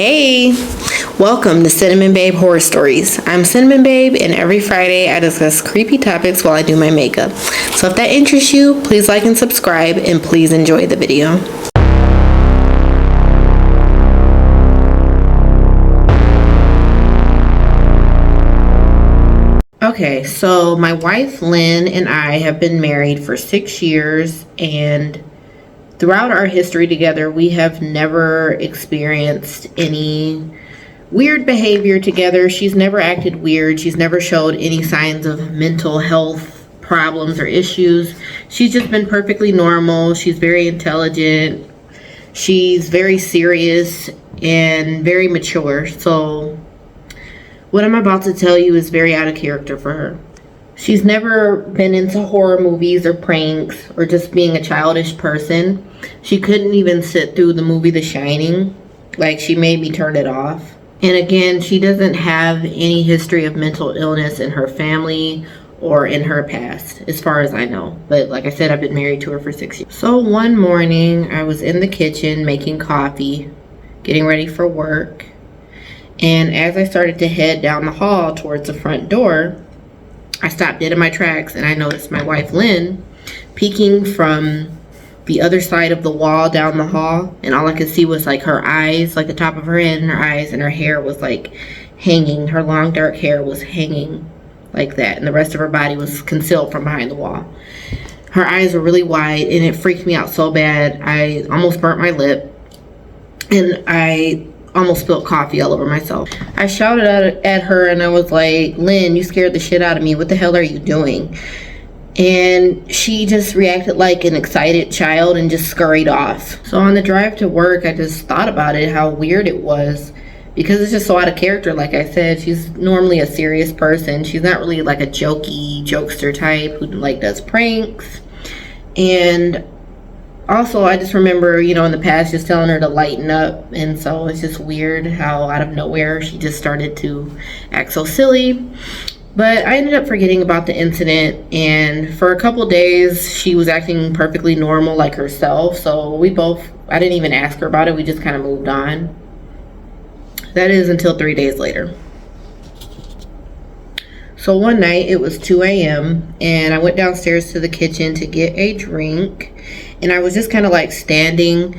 Hey, welcome to Cinnamon Babe Horror Stories. I'm Cinnamon Babe, and every Friday I discuss creepy topics while I do my makeup. So if that interests you, please like and subscribe, and please enjoy the video. Okay, so my wife Lynn and I have been married for 6 years, and throughout our history together, we have never experienced any weird behavior together. She's never acted weird. She's never showed any signs of mental health problems or issues. She's just been perfectly normal. She's very intelligent. She's very serious and very mature. So what I'm about to tell you is very out of character for her. She's never been into horror movies or pranks or just being a childish person. She couldn't even sit through the movie The Shining. Like, she made me turn it off. And again, she doesn't have any history of mental illness in her family or in her past, as far as I know. But like I said, I've been married to her for 6 years. So one morning, I was in the kitchen making coffee, getting ready for work. And as I started to head down the hall towards the front door, I stopped dead in my tracks, and I noticed my wife Lynn peeking from the other side of the wall down the hall, and all I could see was like her eyes, like the top of her head and her eyes, and her hair was like hanging. Her long dark hair was hanging like that, and the rest of her body was concealed from behind the wall. Her eyes were really wide, and it freaked me out so bad. I almost burnt my lip, and I almost spilled coffee all over myself. I shouted at her, and I was like, "Lynn, you scared the shit out of me. What the hell are you doing?" And she just reacted like an excited child and just scurried off. So on the drive to work, I just thought about it, how weird it was, because it's just so out of character. Like I said, she's normally a serious person. She's not really like a jokester type who like does pranks. And also, I just remember, in the past just telling her to lighten up. And so it's just weird how out of nowhere she just started to act so silly. But I ended up forgetting about the incident. And for a couple days, she was acting perfectly normal like herself. So I didn't even ask her about it. We just kind of moved on. That is until 3 days later. So one night, it was 2 a.m. and I went downstairs to the kitchen to get a drink. And I was just kind of like standing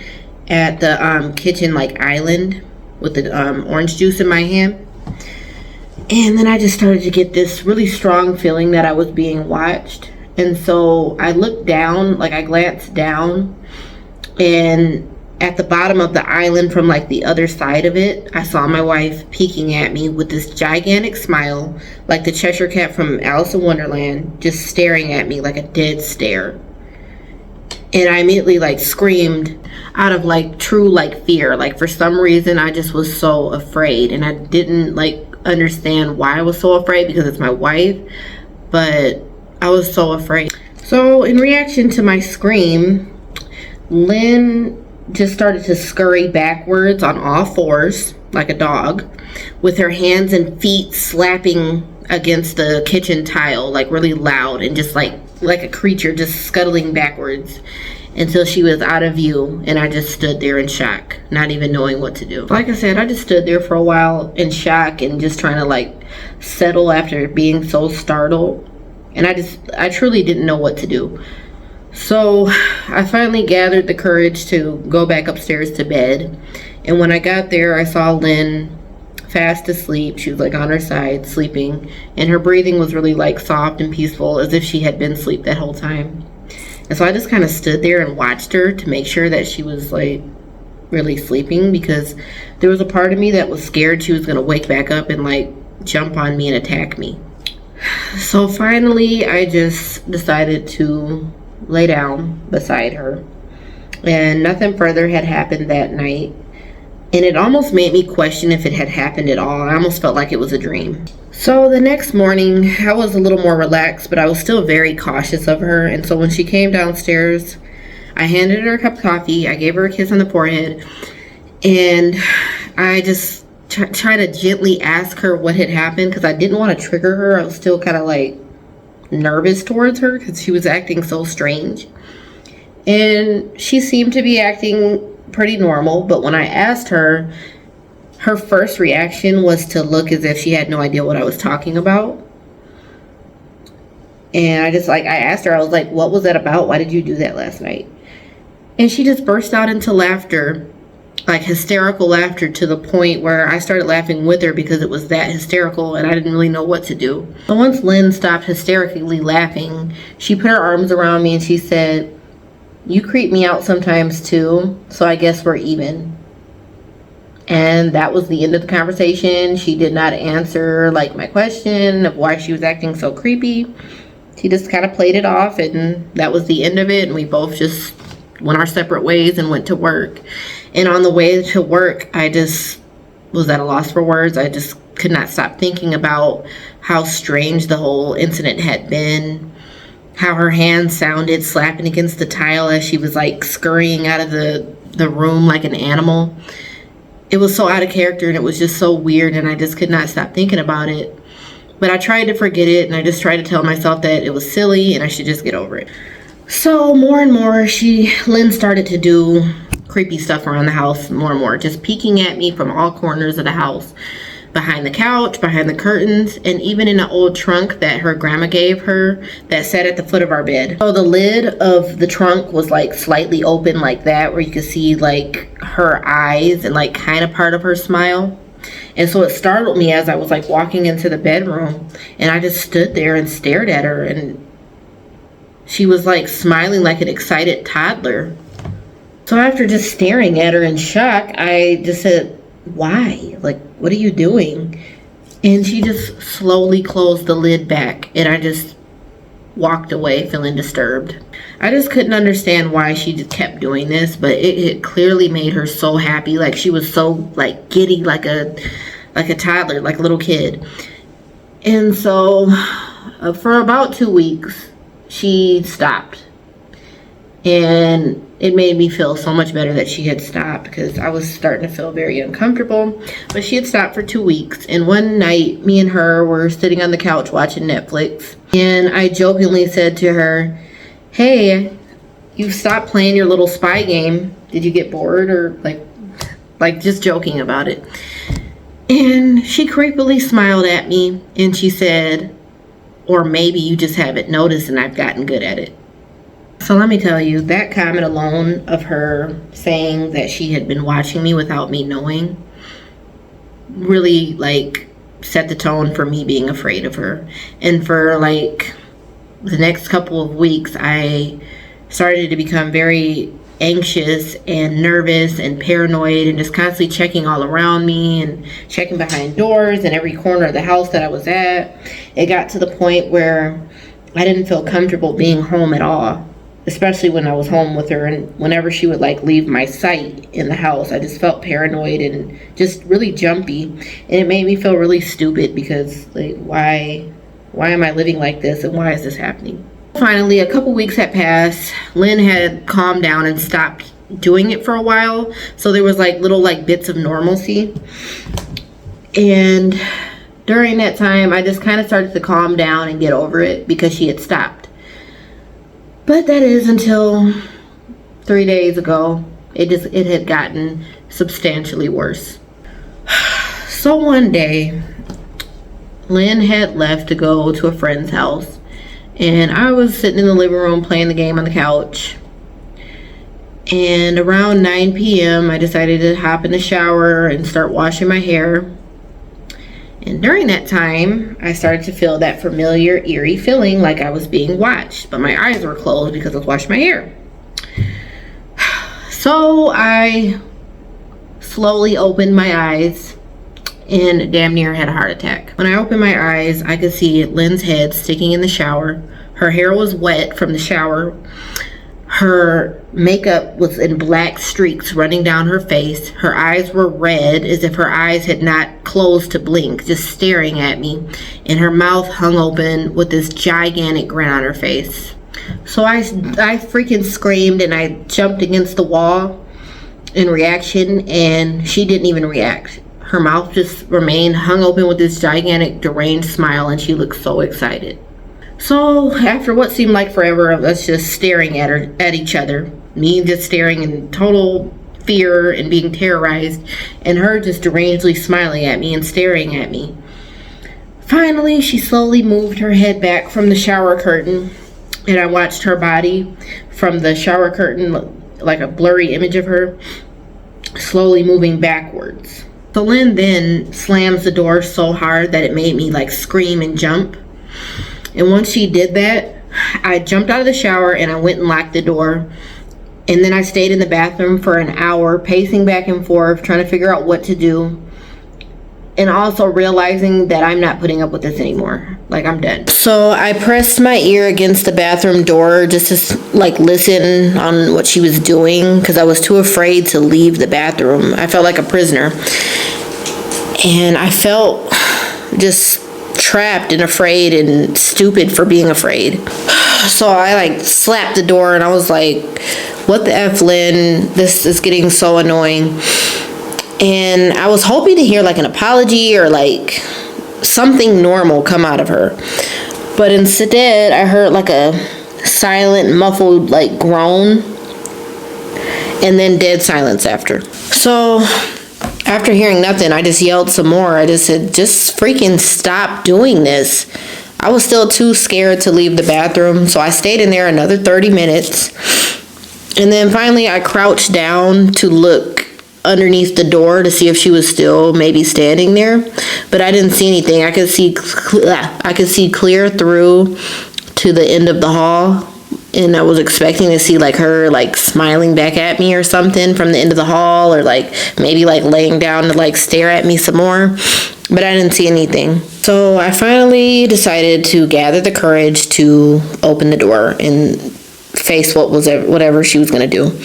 at the kitchen like island with the orange juice in my hand. And then I just started to get this really strong feeling that I was being watched. And so I looked down, like I glanced down, and at the bottom of the island from like the other side of it, I saw my wife peeking at me with this gigantic smile, like the Cheshire Cat from Alice in Wonderland, just staring at me like a dead stare. And I immediately like screamed out of like true like fear. Like for some reason I just was so afraid, and I didn't like understand why I was so afraid, because it's my wife, but I was so afraid. So in reaction to my scream, Lynn just started to scurry backwards on all fours like a dog, with her hands and feet slapping against the kitchen tile like really loud, and just like a creature just scuttling backwards until she was out of view. And I just stood there in shock, not even knowing what to do. Like I said, I just stood there for a while in shock and just trying to like settle after being so startled. And I truly didn't know what to do. So I finally gathered the courage to go back upstairs to bed. And when I got there, I saw Lynn fast asleep. She was like on her side sleeping, and her breathing was really like soft and peaceful, as if she had been asleep that whole time. And so I just kind of stood there and watched her to make sure that she was like really sleeping, because there was a part of me that was scared she was going to wake back up and like jump on me and attack me. So finally I just decided to lay down beside her, and nothing further had happened that night. And it almost made me question if it had happened at all. I almost felt like it was a dream. So the next morning, I was a little more relaxed, but I was still very cautious of her. And so when she came downstairs, I handed her a cup of coffee. I gave her a kiss on the forehead. And I just tried to gently ask her what had happened, because I didn't want to trigger her. I was still kind of like nervous towards her because she was acting so strange. And she seemed to be acting pretty normal, but when I asked her, Her first reaction was to look as if she had no idea what I was talking about. And I asked her, I was like, what was that about? Why did you do that last night? And she just burst out into laughter, like hysterical laughter, to the point where I started laughing with her because it was that hysterical and I didn't really know what to do. But once Lynn stopped hysterically laughing, she put her arms around me and she said, you creep me out sometimes too, so I guess we're even. And that was the end of the conversation. She did not answer like my question of why she was acting so creepy. She just kind of played it off, and that was the end of it. And we both just went our separate ways and went to work. And on the way to work, I just was at a loss for words. I just could not stop thinking about how strange the whole incident had been, how her hands sounded slapping against the tile as she was like scurrying out of the room like an animal. It was so out of character and it was just so weird, and I just could not stop thinking about it. But I tried to forget it, and I just tried to tell myself that it was silly and I should just get over it. So more and more, Lynn started to do creepy stuff around the house more and more, just peeking at me from all corners of the house, behind the couch, behind the curtains, and even in an old trunk that her grandma gave her that sat at the foot of our bed. So the lid of the trunk was like slightly open like that, where you could see like her eyes and like kind of part of her smile. And so it startled me as I was like walking into the bedroom, and I just stood there and stared at her, and she was like smiling like an excited toddler. So after just staring at her in shock, I just said, why? Like, what are you doing? And she just slowly closed the lid back, and I just walked away feeling disturbed. I just couldn't understand why she just kept doing this, but it clearly made her so happy. Like she was so like giddy, like a toddler, like a little kid. And so for about 2 weeks, she stopped. And it made me feel so much better that she had stopped, because I was starting to feel very uncomfortable. But she had stopped for 2 weeks. And one night, me and her were sitting on the couch watching Netflix. And I jokingly said to her, hey, you stopped playing your little spy game. Did you get bored? Or like just joking about it. And she creepily smiled at me and she said, or maybe you just haven't noticed and I've gotten good at it. So let me tell you, that comment alone of her saying that she had been watching me without me knowing really like set the tone for me being afraid of her. And for like the next couple of weeks, I started to become very anxious and nervous and paranoid, and just constantly checking all around me and checking behind doors and every corner of the house that I was at. It got to the point where I didn't feel comfortable being home at all, especially when I was home with her. And whenever she would like leave my sight in the house, I just felt paranoid and just really jumpy, and it made me feel really stupid, because like why am I living like this, and why is this happening? Finally, a couple weeks had passed. Lynn had calmed down and stopped doing it for a while, so there was like little like bits of normalcy. And during that time, I just kind of started to calm down and get over it because she had stopped. But that is until 3 days ago, it had gotten substantially worse. So one day, Lynn had left to go to a friend's house, and I was sitting in the living room playing the game on the couch. And around 9 p.m. I decided to hop in the shower and start washing my hair. And during that time, I started to feel that familiar, eerie feeling like I was being watched, but my eyes were closed because I was washing my hair. So I slowly opened my eyes and damn near had a heart attack. When I opened my eyes, I could see Lynn's head sticking in the shower. Her hair was wet from the shower. Her makeup was in black streaks running down her face. Her eyes were red, as if her eyes had not closed to blink, just staring at me. And her mouth hung open with this gigantic grin on her face. So I freaking screamed and I jumped against the wall in reaction, and she didn't even react. Her mouth just remained hung open with this gigantic deranged smile, and she looked so excited. So after what seemed like forever of us just staring at each other, me just staring in total fear and being terrorized, and her just derangedly smiling at me and staring at me. Finally, she slowly moved her head back from the shower curtain, and I watched her body from the shower curtain, like a blurry image of her, slowly moving backwards. So Lynn then slams the door so hard that it made me like scream and jump. And once she did that, I jumped out of the shower and I went and locked the door. And then I stayed in the bathroom for an hour, pacing back and forth, trying to figure out what to do. And also realizing that I'm not putting up with this anymore. Like, I'm done. So I pressed my ear against the bathroom door just to like listen on what she was doing, because I was too afraid to leave the bathroom. I felt like a prisoner. And I felt just trapped and afraid and stupid for being afraid. So I like slapped the door and I was like, what the F, Lynn? This is getting so annoying. And I was hoping to hear like an apology or like something normal come out of her. But instead, I heard like a silent, muffled like groan. And then dead silence after. So after hearing nothing, I just yelled some more. I just said, just freaking stop doing this. I was still too scared to leave the bathroom. So I stayed in there another 30 minutes. And then finally I crouched down to look underneath the door to see if she was still maybe standing there, but I didn't see anything. I could see clear through to the end of the hall, and I was expecting to see like her like smiling back at me or something from the end of the hall, or like maybe like laying down to like stare at me some more, but I didn't see anything. So I finally decided to gather the courage to open the door and face whatever she was gonna do.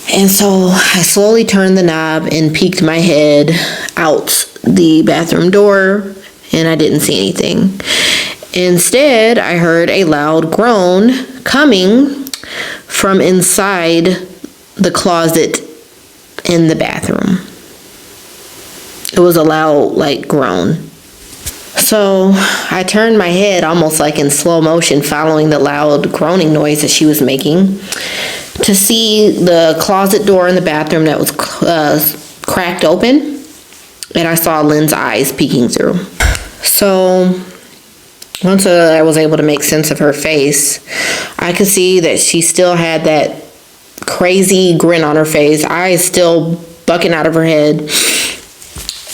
And so I slowly turned the knob and peeked my head out the bathroom door, and I didn't see anything. Instead, I heard a loud groan coming from inside the closet in the bathroom. It was a loud, like, groan. So I turned my head almost like in slow motion, following the loud groaning noise that she was making, to see the closet door in the bathroom that was cracked open, and I saw Lynn's eyes peeking through. So once I was able to make sense of her face, I could see that she still had that crazy grin on her face, eyes still bucking out of her head,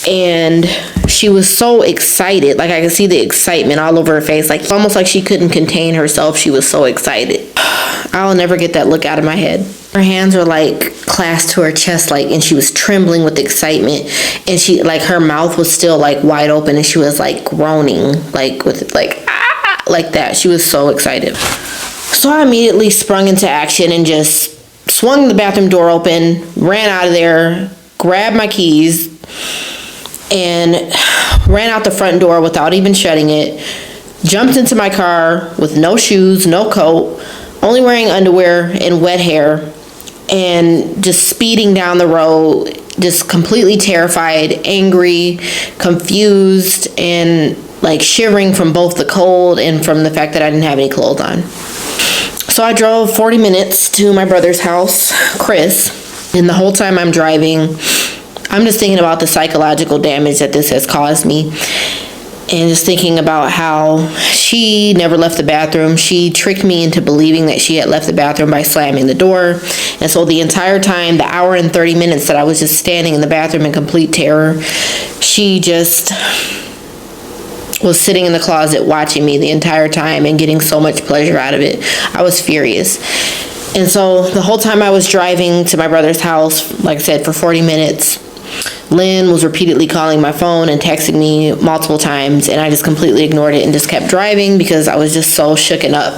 and she was so excited. Like, I could see the excitement all over her face, like almost like she couldn't contain herself. She was so excited. I'll never get that look out of my head. Her hands were like clasped to her chest, like, and she was trembling with excitement, and she, like, her mouth was still like wide open, and she was like groaning, like with like ah, like that. She was so excited. So I immediately sprung into action and just swung the bathroom door open, ran out of there, grabbed my keys, and ran out the front door without even shutting it, jumped into my car with no shoes, no coat, only wearing underwear and wet hair, and just speeding down the road, just completely terrified, angry, confused, and like shivering from both the cold and from the fact that I didn't have any clothes on. So I drove 40 minutes to my brother's house, Chris, and the whole time I'm driving, I'm just thinking about the psychological damage that this has caused me, and just thinking about how she never left the bathroom. She tricked me into believing that she had left the bathroom by slamming the door. And so the entire time, the hour and 30 minutes that I was just standing in the bathroom in complete terror, she just was sitting in the closet watching me the entire time and getting so much pleasure out of it. I was furious. And so the whole time I was driving to my brother's house, like I said, for 40 minutes, Lynn was repeatedly calling my phone and texting me multiple times, and I just completely ignored it and just kept driving because I was just so shooken up.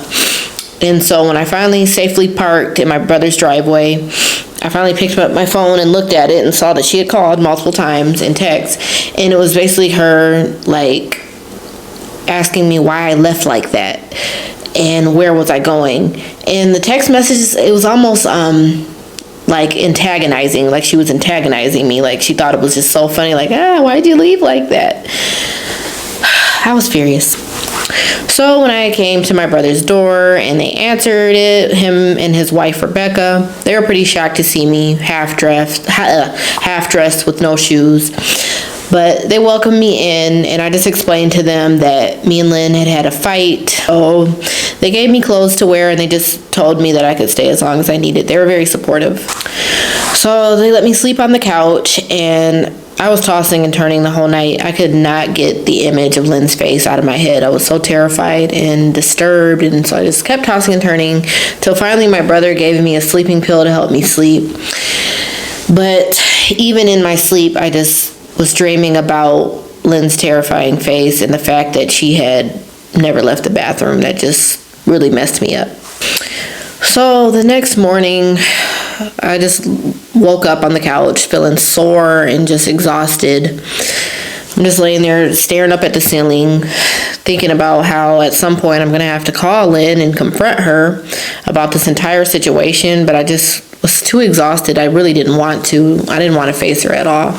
And so when I finally safely parked in my brother's driveway, I finally picked up my phone and looked at it and saw that she had called multiple times and text, and it was basically her like asking me why I left like that and where was I going. And the text messages, it was almost like antagonizing, like she was antagonizing me, like she thought it was just so funny, like, why'd you leave like that? I was furious. So when I came to my brother's door and they answered it, him and his wife Rebecca, they were pretty shocked to see me half dressed with no shoes. But they welcomed me in, and I just explained to them that me and Lynn had a fight. So they gave me clothes to wear, and they just told me that I could stay as long as I needed. They were very supportive. So they let me sleep on the couch, and I was tossing and turning the whole night. I could not get the image of Lynn's face out of my head. I was so terrified and disturbed, and so I just kept tossing and turning till finally my brother gave me a sleeping pill to help me sleep. But even in my sleep, I just was dreaming about Lynn's terrifying face and the fact that she had never left the bathroom. That just really messed me up. So the next morning, I just woke up on the couch feeling sore and just exhausted. I'm just laying there staring up at the ceiling, thinking about how at some point I'm going to have to call Lynn and confront her about this entire situation, but I just was too exhausted. I really didn't want to. I didn't want to face her at all.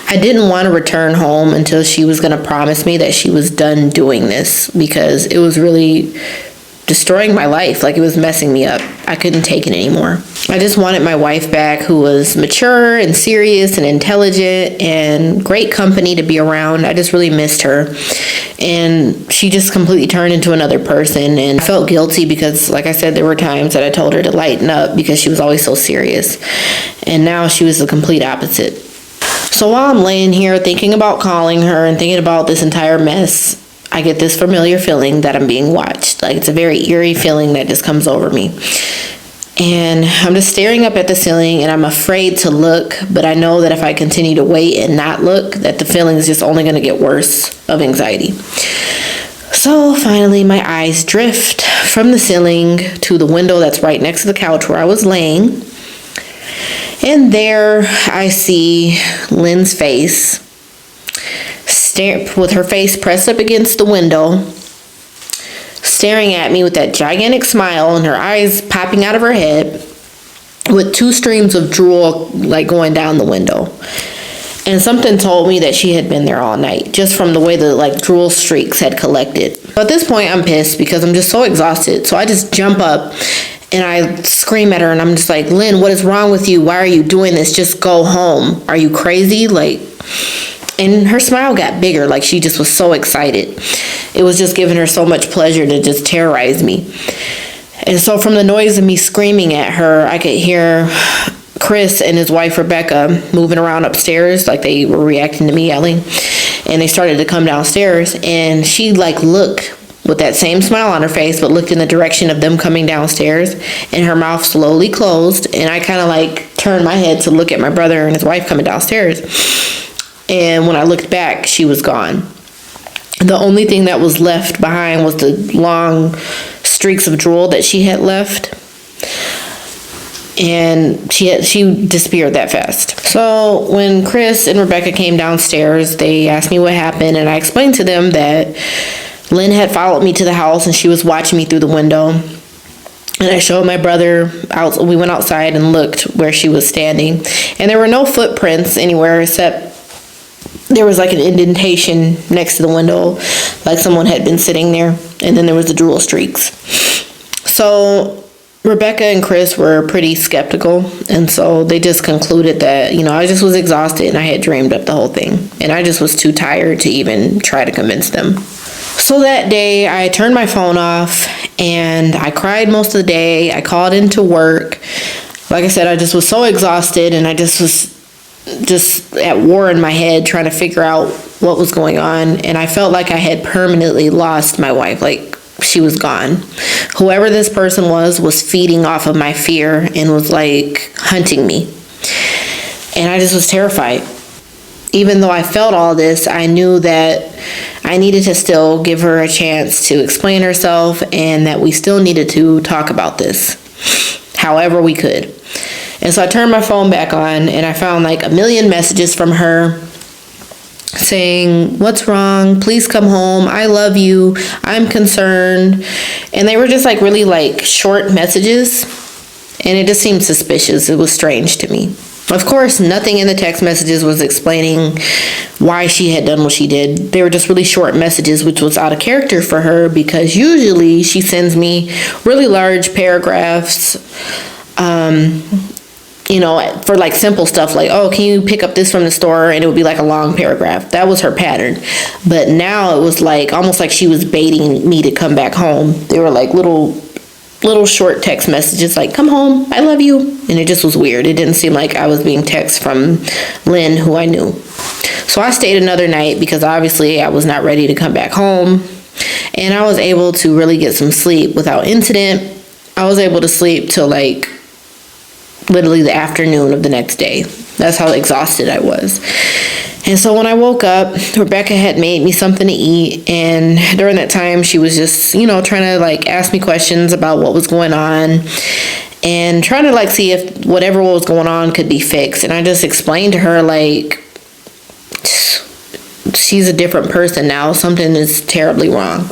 I didn't want to return home until she was going to promise me that she was done doing this, because it was really destroying my life. Like, it was messing me up. I couldn't take it anymore. I just wanted my wife back, who was mature and serious and intelligent and great company to be around. I just really missed her. And she just completely turned into another person, and I felt guilty because, like I said, there were times that I told her to lighten up because she was always so serious. And now she was the complete opposite. So while I'm laying here thinking about calling her and thinking about this entire mess, I get this familiar feeling that I'm being watched. Like, it's a very eerie feeling that just comes over me. And I'm just staring up at the ceiling, and I'm afraid to look, but I know that if I continue to wait and not look, that the feeling is just only going to get worse of anxiety. So finally, my eyes drift from the ceiling to the window that's right next to the couch where I was laying. And there I see Lynn's face, with her face pressed up against the window, staring at me with that gigantic smile and her eyes popping out of her head, with 2 streams of drool like going down the window. And something told me that she had been there all night, just from the way the like drool streaks had collected. So at this point, I'm pissed because I'm just so exhausted. So I just jump up and I scream at her, and I'm just like, Lynn, what is wrong with you? Why are you doing this? Just go home. Are you crazy? Like, and her smile got bigger, like she just was so excited. It was just giving her so much pleasure to just terrorize me. And so from the noise of me screaming at her, I could hear Chris and his wife Rebecca moving around upstairs, like they were reacting to me yelling. And they started to come downstairs, and she like looked with that same smile on her face, but looked in the direction of them coming downstairs, and her mouth slowly closed. And I kind of like turned my head to look at my brother and his wife coming downstairs. And when I looked back, she was gone. The only thing that was left behind was the long streaks of drool that she had left. And she disappeared that fast. So when Chris and Rebecca came downstairs, they asked me what happened, and I explained to them that Lynn had followed me to the house and she was watching me through the window. And I showed my brother out. We went outside and looked where she was standing, and there were no footprints anywhere except there was like an indentation next to the window, like someone had been sitting there, and then there was the drool streaks. So Rebecca and Chris were pretty skeptical, and so they just concluded that, I just was exhausted and I had dreamed up the whole thing, and I just was too tired to even try to convince them. So that day, I turned my phone off, and I cried most of the day. I called into work. Like I said, I just was so exhausted, and I just was at war in my head trying to figure out what was going on. And I felt like I had permanently lost my wife. Like, she was gone. Whoever this person was feeding off of my fear and was like hunting me. And I just was terrified. Even though I felt all this, I knew that I needed to still give her a chance to explain herself, and that we still needed to talk about this however we could. And so I turned my phone back on, and I found like a million messages from her saying, "What's wrong? Please come home. I love you. I'm concerned." And they were just like really like short messages, and it just seemed suspicious. It was strange to me. Of course, nothing in the text messages was explaining why she had done what she did. They were just really short messages, which was out of character for her because usually she sends me really large paragraphs, for like simple stuff like, oh, can you pick up this from the store? And it would be like a long paragraph. That was her pattern. But now it was like almost like she was baiting me to come back home. They were like little short text messages like, come home, I love you. And it just was weird. It didn't seem like I was being texted from Lynn, who I knew. So I stayed another night because obviously I was not ready to come back home. And I was able to really get some sleep without incident. I was able to sleep till like literally the afternoon of the next day. That's how exhausted I was. And so when I woke up, Rebecca had made me something to eat. And during that time, she was just, trying to like ask me questions about what was going on and trying to like see if whatever was going on could be fixed. And I just explained to her like, she's a different person now. Something is terribly wrong.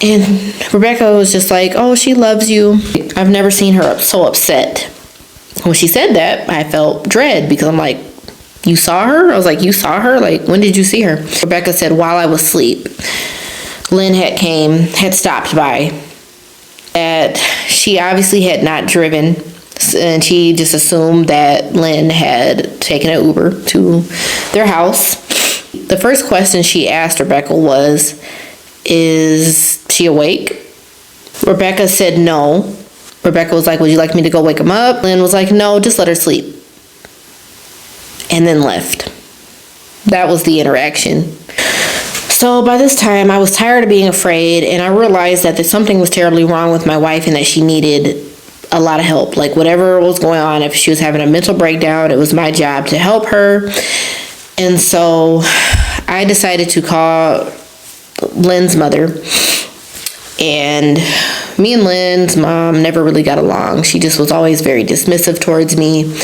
And Rebecca was just like, oh, she loves you. I've never seen her so upset. When she said that, I felt dread because I'm like, you saw her? I was like, you saw her? Like, when did you see her? Rebecca said, while I was asleep. Lynn had stopped by. She obviously had not driven, and she just assumed that Lynn had taken an Uber to their house. The first question she asked Rebecca was, is she awake? Rebecca said no. Rebecca was like, would you like me to go wake him up? Lynn was like, no, just let her sleep. And then left. That was the interaction. So by this time, I was tired of being afraid, and I realized that something was terribly wrong with my wife and that she needed a lot of help. Like whatever was going on, if she was having a mental breakdown, it was my job to help her. And so I decided to call Lynn's mother. And me and Lynn's mom never really got along. She just was always very dismissive towards me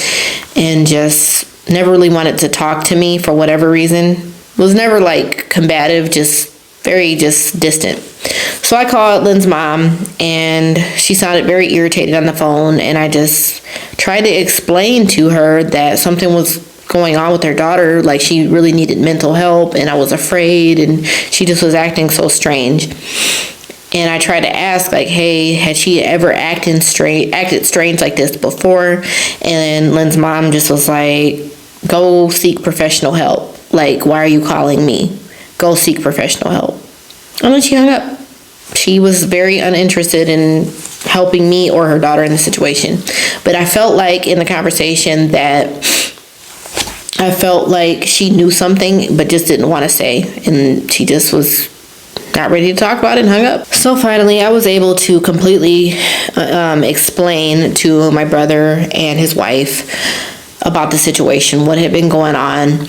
and just never really wanted to talk to me for whatever reason. Was never like combative, just very distant. So I called Lynn's mom and she sounded very irritated on the phone, and I just tried to explain to her that something was going on with her daughter, like she really needed mental help, and I was afraid, and she just was acting so strange. And I tried to ask, like, hey, had she ever acted strange like this before? And Lynn's mom just was like, go seek professional help. Like, why are you calling me? Go seek professional help. And then she hung up. She was very uninterested in helping me or her daughter in the situation. But I felt like in the conversation that I felt like she knew something but just didn't want to say. And she just was not ready to talk about it and hung up. So finally, I was able to completely explain to my brother and his wife about the situation, what had been going on,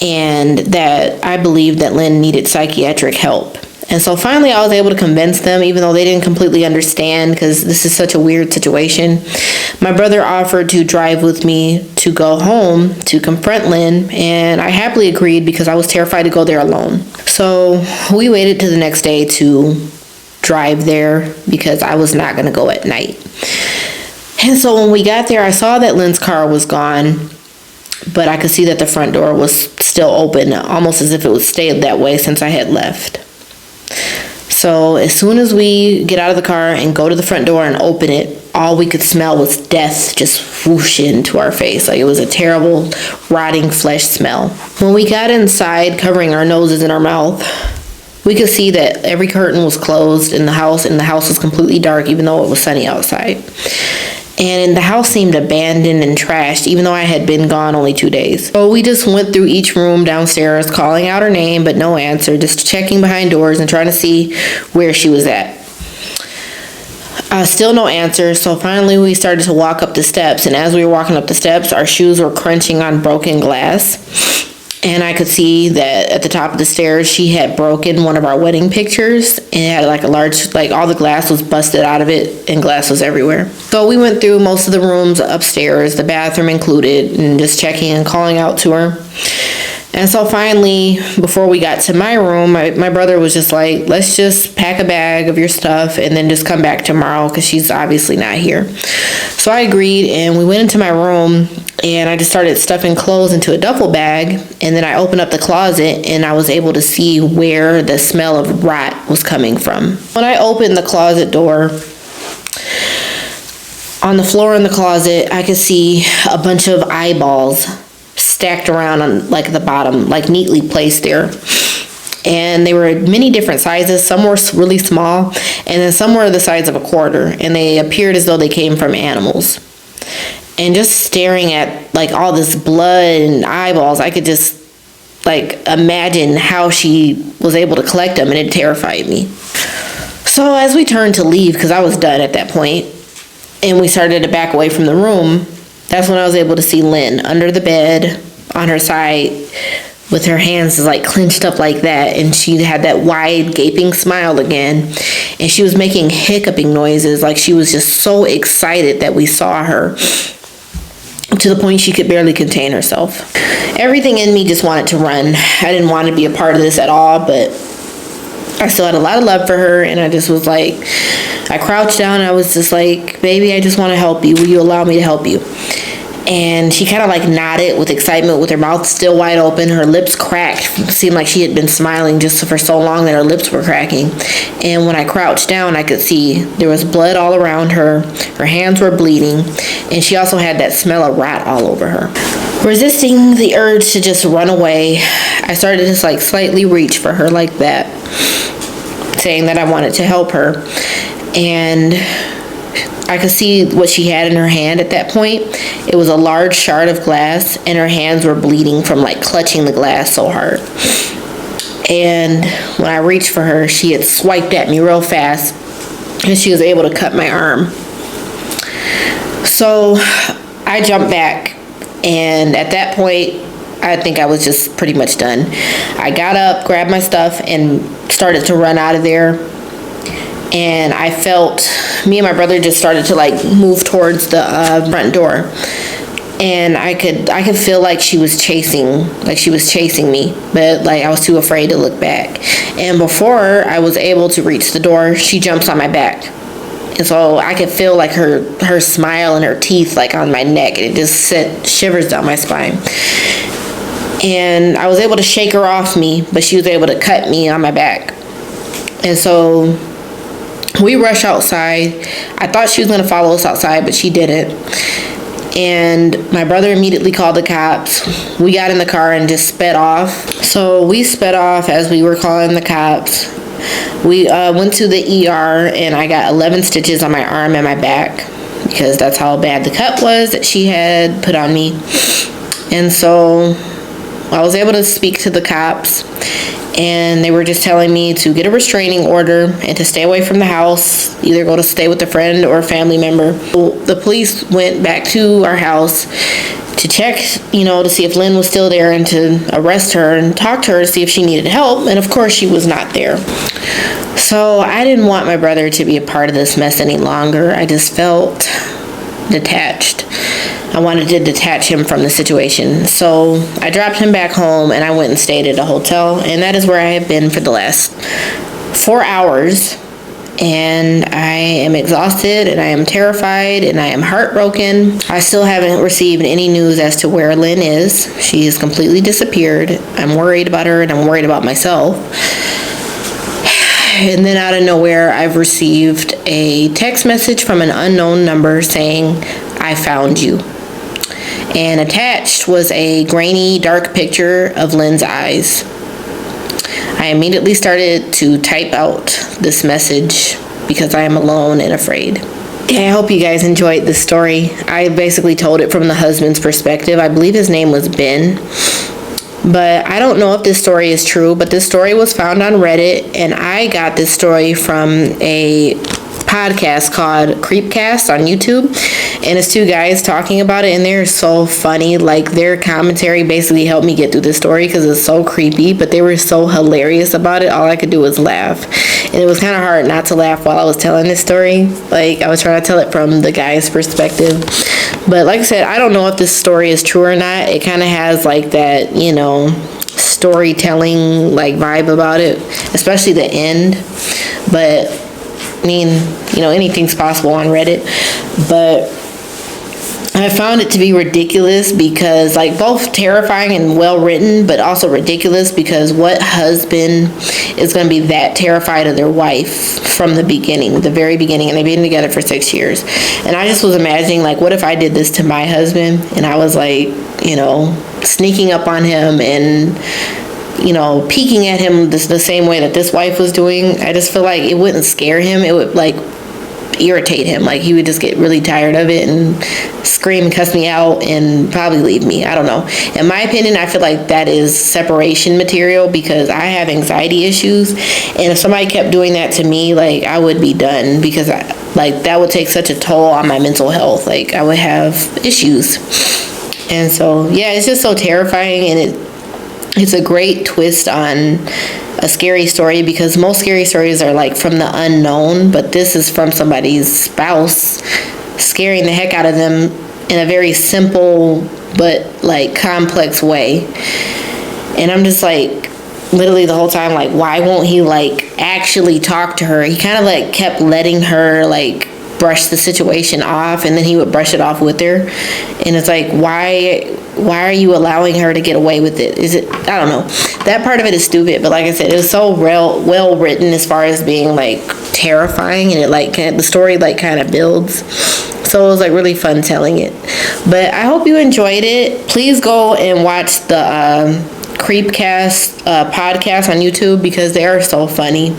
and that I believed that Lynn needed psychiatric help. And so finally, I was able to convince them, even though they didn't completely understand because this is such a weird situation. My brother offered to drive with me to go home to confront Lynn, and I happily agreed because I was terrified to go there alone. So we waited to the next day to drive there because I was not going to go at night. And so when we got there, I saw that Lynn's car was gone, but I could see that the front door was still open, almost as if it would stay that way since I had left. So as soon as we get out of the car and go to the front door and open it, all we could smell was death just whoosh into our face. Like it was a terrible, rotting flesh smell. When we got inside, covering our noses and our mouth, we could see that every curtain was closed in the house, and the house was completely dark, even though it was sunny outside. And the house seemed abandoned and trashed, even though I had been gone only 2 days. So we just went through each room downstairs, calling out her name, but no answer, just checking behind doors and trying to see where she was at. Still no answer, so finally we started to walk up the steps, and as we were walking up the steps, our shoes were crunching on broken glass. And I could see that at the top of the stairs, she had broken one of our wedding pictures, and it had like a large, like all the glass was busted out of it and glass was everywhere. So we went through most of the rooms upstairs, the bathroom included, and just checking and calling out to her. And so finally, before we got to my room, my brother was just like, let's just pack a bag of your stuff and then just come back tomorrow because she's obviously not here. So I agreed, and we went into my room, and I just started stuffing clothes into a duffel bag. And then I opened up the closet, and I was able to see where the smell of rot was coming from. When I opened the closet door, on the floor in the closet, I could see a bunch of eyeballs stacked around on like the bottom, like neatly placed there. And they were many different sizes. Some were really small, and then some were the size of a quarter, and they appeared as though they came from animals. And just staring at like all this blood and eyeballs, I could just like imagine how she was able to collect them, and it terrified me. So as we turned to leave, because I was done at that point, and we started to back away from the room, that's when I was able to see Lynn under the bed on her side with her hands like clenched up like that, and she had that wide gaping smile again, and she was making hiccuping noises like she was just so excited that we saw her, to the point she could barely contain herself. Everything in me just wanted to run. I didn't want to be a part of this at all, but I still had a lot of love for her, and I just was like, I crouched down and I was just like, baby, I just want to help you. Will you allow me to help you? And she kind of like nodded with excitement with her mouth still wide open. Her lips cracked. It seemed like she had been smiling just for so long that her lips were cracking. And when I crouched down, I could see there was blood all around her. Her hands were bleeding. And she also had that smell of rot all over her. Resisting the urge to just run away, I started to just like slightly reach for her like that, saying that I wanted to help her. And I could see what she had in her hand at that point. It was a large shard of glass, and her hands were bleeding from like clutching the glass so hard. And when I reached for her, she had swiped at me real fast, and she was able to cut my arm. So I jumped back, and at that point, I think I was just pretty much done. I got up, grabbed my stuff, and started to run out of there. And I felt, me and my brother just started to like move towards the front door. And I could feel like she was chasing me, but like I was too afraid to look back. And before I was able to reach the door, she jumps on my back. And so I could feel like her smile and her teeth like on my neck. It just sent shivers down my spine. And I was able to shake her off me, but she was able to cut me on my back. And so we rush outside. I thought she was going to follow us outside, but she didn't. And my brother immediately called the cops. We got in the car and just sped off. So we sped off as we were calling the cops. We went to the ER, and I got 11 stitches on my arm and my back because that's how bad the cut was that she had put on me. And so I was able to speak to the cops, and they were just telling me to get a restraining order and to stay away from the house, either go to stay with a friend or a family member. The police went back to our house to check, to see if Lynn was still there and to arrest her and talk to her to see if she needed help. And of course she was not there. So I didn't want my brother to be a part of this mess any longer. I just felt detached. I wanted to detach him from the situation. So I dropped him back home, and I went and stayed at a hotel, and that is where I have been for the last 4 hours. And I am exhausted, and I am terrified, and I am heartbroken. I still haven't received any news as to where Lynn is. She has completely disappeared. I'm worried about her, and I'm worried about myself. And then out of nowhere, I've received a text message from an unknown number saying, "I found you." And attached was a grainy, dark picture of Lynn's eyes. I immediately started to type out this message because I am alone and afraid. I hope you guys enjoyed this story. I basically told it from the husband's perspective. I believe his name was Ben. But I don't know if this story is true, but this story was found on Reddit, and I got this story from a podcast called Creepcast on YouTube, and it's two guys talking about it, and they're so funny. Like, their commentary basically helped me get through the story because it's so creepy, but they were so hilarious about it. All I could do was laugh, and it was kind of hard not to laugh while I was telling this story. Like, I was trying to tell it from the guy's perspective, but like I said, I don't know if this story is true or not. It kind of has like that, storytelling like vibe about it, especially the end. But I mean, you know, anything's possible on Reddit. But I found it to be ridiculous because, like, both terrifying and well written, but also ridiculous because what husband is going to be that terrified of their wife from the beginning, the very beginning, and they've been together for 6 years. And I just was imagining, like, what if I did this to my husband and I was, like, you know, sneaking up on him and, you know, peeking at him the same way that this wife was doing. I just feel like it wouldn't scare him. It would, like, irritate him. Like, he would just get really tired of it and scream and cuss me out and probably leave me. I don't know. In my opinion, I feel like that is separation material because I have anxiety issues, and if somebody kept doing that to me, like, I would be done because that would take such a toll on my mental health. Like, I would have issues. And so, yeah, it's just so terrifying, and it's a great twist on a scary story because most scary stories are like from the unknown, but this is from somebody's spouse scaring the heck out of them in a very simple but like complex way. And I'm just like, literally the whole time, like, why won't he like actually talk to her? He kind of like kept letting her like brush the situation off, and then he would brush it off with her. And it's like, why are you allowing her to get away with it? I don't know. That part of it is stupid, but like I said, it was so well written as far as being like terrifying, and it like the story like kind of builds. So it was like really fun telling it. But I hope you enjoyed it. Please go and watch the Creepcast podcast on YouTube because they are so funny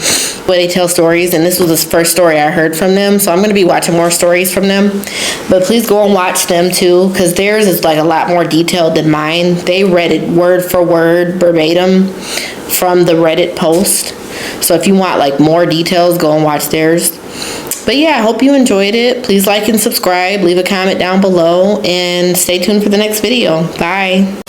when they tell stories, and this was the first story I heard from them, so I'm going to be watching more stories from them. But please go and watch them too because theirs is like a lot more detailed than mine. They read it word for word verbatim from the Reddit post, so if you want like more details, go and watch theirs. But yeah, I hope you enjoyed it. Please like and subscribe, leave a comment down below, and stay tuned for the next video. Bye.